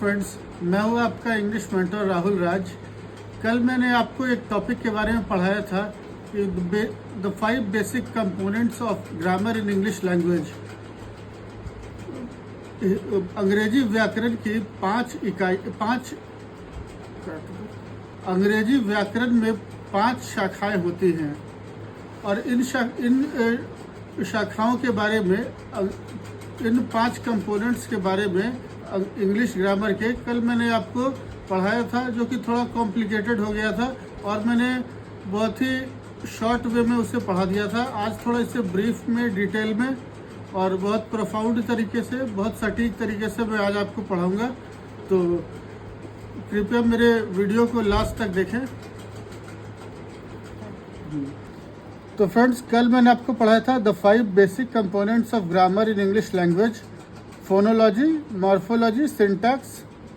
Friends, मैं हूँ आपका इंग्लिश मेंटर राहुल राज। कल मैंने आपको एक टॉपिक के बारे में पढ़ाया था कि the 5 basic components of grammar in English language. अंग्रेजी व्याकरण की अंग्रेजी व्याकरण में 5 शाखाएं होती हैं और इन शाखाओं के बारे में, इन 5 कंपोनेंट्स के बारे में इंग्लिश ग्रामर के कल मैंने आपको पढ़ाया था, जो कि थोड़ा कॉम्प्लिकेटेड हो गया था और मैंने बहुत ही शॉर्ट वे में उसे पढ़ा दिया था। आज थोड़ा इसे ब्रीफ में, डिटेल में और बहुत प्रोफाउंड तरीके से, बहुत सटीक तरीके से मैं आज आपको पढ़ाऊंगा। तो कृपया मेरे वीडियो को लास्ट तक देखें। तो फ्रेंड्स, कल मैंने आपको पढ़ाया था the 5 basic components of grammar in English language: phonology, morphology, syntax,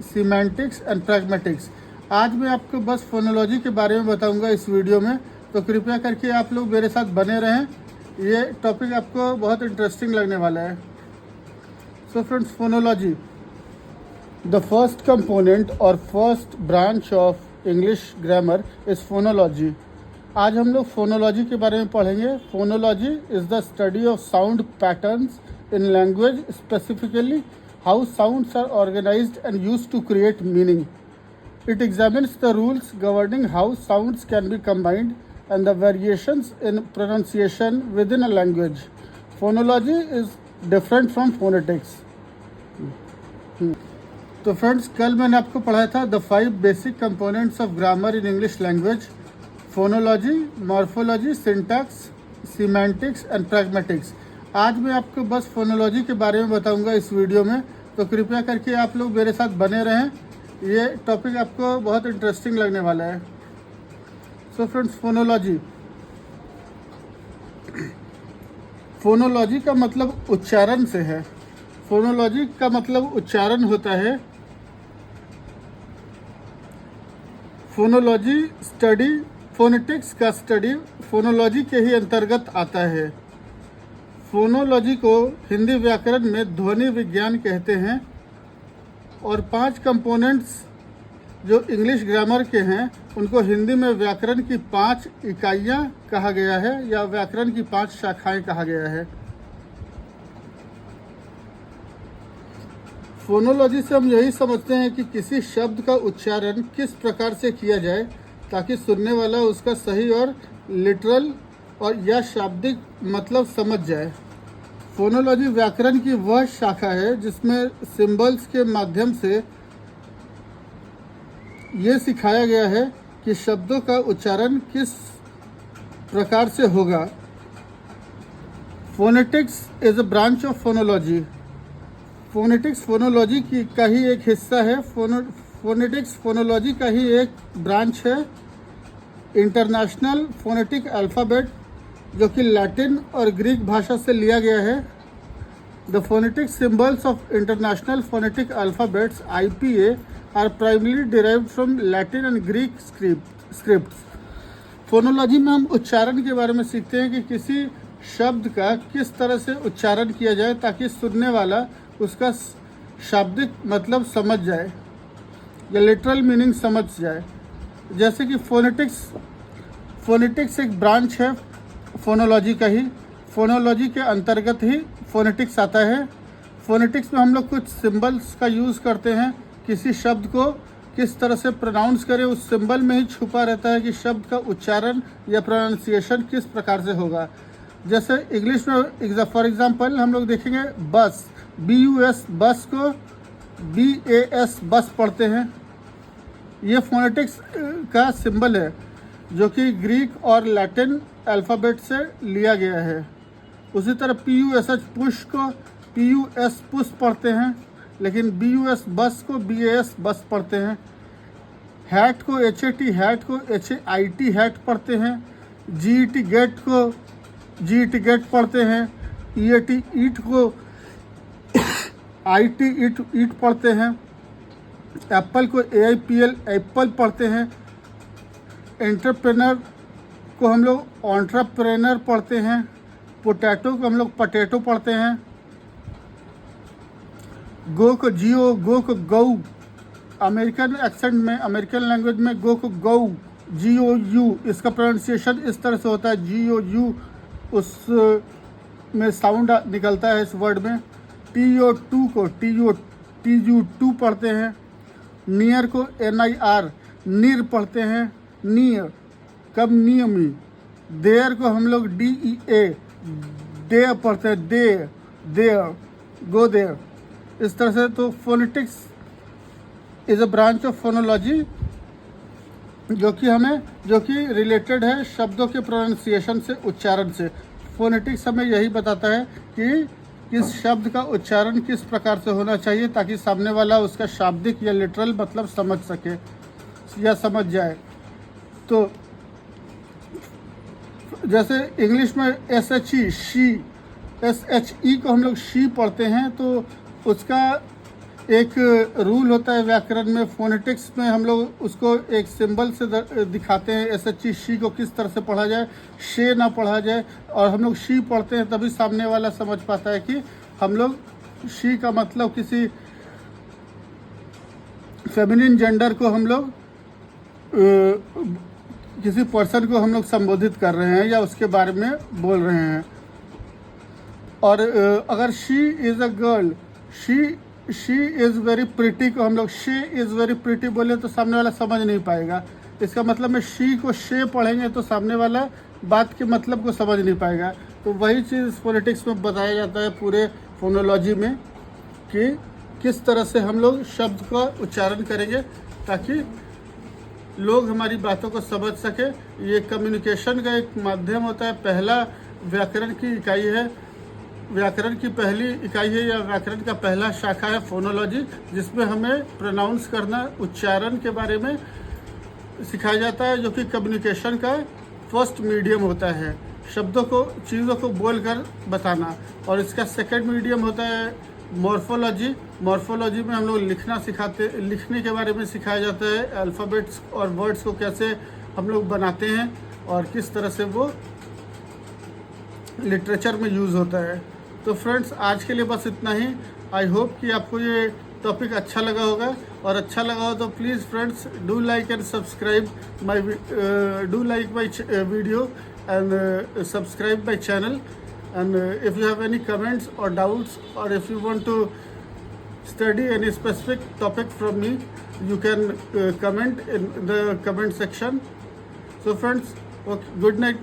semantics and pragmatics. आज मैं आपको बस फोनोलॉजी के बारे में बताऊंगा इस वीडियो में, तो कृपया करके आप लोग मेरे साथ बने रहें। ये टॉपिक आपको बहुत इंटरेस्टिंग लगने वाला है। So friends, phonology, the first component और first branch of English grammar is phonology. आज हम लोग फोनोलॉजी के बारे में पढ़ेंगे। Phonology is the study of sound patterns in language, specifically how sounds are organized and used to create meaning. It examines the rules governing how sounds can be combined and the variations in pronunciation within a language. Phonology is different from phonetics. तो friends, कल मैंने आपको पढ़ाया था the 5 basic components of grammar in English language: phonology, morphology, syntax, semantics and pragmatics. आज मैं आपको बस फोनोलॉजी के बारे में बताऊंगा इस वीडियो में, तो कृपया करके आप लोग मेरे साथ बने रहें। ये टॉपिक आपको बहुत इंटरेस्टिंग लगने वाला है। सो फ्रेंड्स, फोनोलॉजी, फोनोलॉजी का मतलब उच्चारण से है। फोनोलॉजी का मतलब उच्चारण होता है। फोनोलॉजी स्टडी, फोनेटिक्स का स्टडी फोनोलॉजी के ही अंतर्गत आता है। फोनोलॉजी को हिंदी व्याकरण में ध्वनि विज्ञान कहते हैं और 5 कंपोनेंट्स जो इंग्लिश ग्रामर के हैं उनको हिंदी में व्याकरण की 5 इकाइयाँ कहा गया है या व्याकरण की 5 शाखाएं कहा गया है। फोनोलॉजी से हम यही समझते हैं कि किसी शब्द का उच्चारण किस प्रकार से किया जाए ताकि सुनने वाला उसका सही और लिटरल और या शाब्दिक मतलब समझ जाए। फोनोलॉजी व्याकरण की वह शाखा है जिसमें सिंबल्स के माध्यम से ये सिखाया गया है कि शब्दों का उच्चारण किस प्रकार से होगा। Phonetics is a branch of phonology. Phonetics phonology का ही एक हिस्सा है। फोनेटिक्स फोनोलॉजी का ही एक ब्रांच है। इंटरनेशनल फोनेटिक अल्फ़ाबेट, जो कि लैटिन और ग्रीक भाषा से लिया गया है। The phonetic symbols of international phonetic alphabets IPA are primarily derived from Latin and Greek scripts. Phonology में हम उच्चारण के बारे में सीखते हैं कि किसी शब्द का किस तरह से उच्चारण किया जाए ताकि सुनने वाला उसका शाब्दिक मतलब समझ जाए या लिटरल मीनिंग समझ जाए। जैसे कि फोनेटिक्स एक ब्रांच है फोनोलॉजी का ही। फोनोलॉजी के अंतर्गत ही फोनेटिक्स आता है। फोनेटिक्स में हम लोग कुछ सिंबल्स का यूज़ करते हैं। किसी शब्द को किस तरह से प्रोनाउंस करें, उस सिंबल में ही छुपा रहता है कि शब्द का उच्चारण या प्रोनाउंसिएशन किस प्रकार से होगा। जैसे इंग्लिश में फॉर एग्जांपल हम लोग देखेंगे बस, BUS, बस को BAS बस पढ़ते हैं। ये फोनेटिक्स का सिंबल है जो कि ग्रीक और लैटिन अल्फ़ाबेट से लिया गया है। उसी तरह PUSH पुश को PUS पुश पढ़ते हैं, लेकिन BUS बस को BAS बस पढ़ते हैं। हैट को HAT हैट को HAIT हैट पढ़ते हैं। GET गेट को GET गेट पढ़ते हैं। EAT ईट को IT ईट पढ़ते हैं। एप्पल को AIPL एप्पल पढ़ते हैं। एंटरप्रेनर को हम लोग एंटरप्रेनर पढ़ते हैं। पोटैटो को हम लोग पटेटो पढ़ते हैं। गो को GO, गो को गौ अमेरिकन एक्सेंट में, अमेरिकन लैंग्वेज में गो को गौ, GOU, इसका प्रोनाउंसिएशन इस तरह से होता है, GOU, उस में साउंड निकलता है इस वर्ड में। TO2 को TU2 पढ़ते हैं। नियर को NIR, निर पढ़ते हैं, नियर, कब नियमी। देयर को हम लोग DEA, देयर पढ़ते हैं, देयर, गो देयर, इस तरह से। तो phonetics is a branch of phonology जो कि रिलेटेड है शब्दों के प्रोनाउंसिएशन से, उच्चारण से। फोनेटिक्स हमें यही बताता है कि किस शब्द का उच्चारण किस प्रकार से होना चाहिए ताकि सामने वाला उसका शाब्दिक या लिटरल मतलब समझ सके या समझ जाए। तो जैसे इंग्लिश में SHE, शी, SHE को हम लोग शी पढ़ते हैं, तो उसका एक रूल होता है व्याकरण में। फोनेटिक्स में हम लोग उसको एक सिंबल से दिखाते हैं, SHE, शी को किस तरह से पढ़ा जाए, शे ना पढ़ा जाए। और हम लोग शी पढ़ते हैं तभी सामने वाला समझ पाता है कि हम लोग शी का मतलब किसी फेमिनिन जेंडर को हम लोग किसी पर्सन को हम लोग संबोधित कर रहे हैं या उसके बारे में बोल रहे हैं। और अगर she is a girl, she is very pretty को हम लोग शी इज़ वेरी प्रिटी बोले तो सामने वाला समझ नहीं पाएगा। इसका मतलब में शी को शे पढ़ेंगे तो सामने वाला बात के मतलब को समझ नहीं पाएगा। तो वही चीज़ फोनेटिक्स में बताया जाता है पूरे फोनोलॉजी में कि किस तरह से हम लोग शब्द का उच्चारण करेंगे ताकि लोग हमारी बातों को समझ सके। ये कम्युनिकेशन का एक माध्यम होता है। पहला व्याकरण की इकाई है, व्याकरण की पहली इकाई है या व्याकरण का पहला शाखा है फोनोलॉजी, जिसमें हमें प्रोनाउंस करना, उच्चारण के बारे में सिखाया जाता है, जो कि कम्युनिकेशन का फर्स्ट मीडियम होता है, शब्दों को, चीज़ों को बोलकर बताना। और इसका सेकंड मीडियम होता है मॉर्फोलॉजी। मॉर्फोलॉजी में हम लोग लिखने के बारे में सिखाया जाता है, अल्फ़ाबेट्स और वर्ड्स को कैसे हम लोग बनाते हैं और किस तरह से वो लिटरेचर में यूज़ होता है। तो फ्रेंड्स, आज के लिए बस इतना ही। आई होप कि आपको ये टॉपिक अच्छा लगा होगा, और अच्छा लगा हो तो please friends do like and subscribe my video and subscribe my channel. And if you have any comments or doubts, or if you want to study any specific topic from me, you can comment in the comment section. So friends, okay, good night.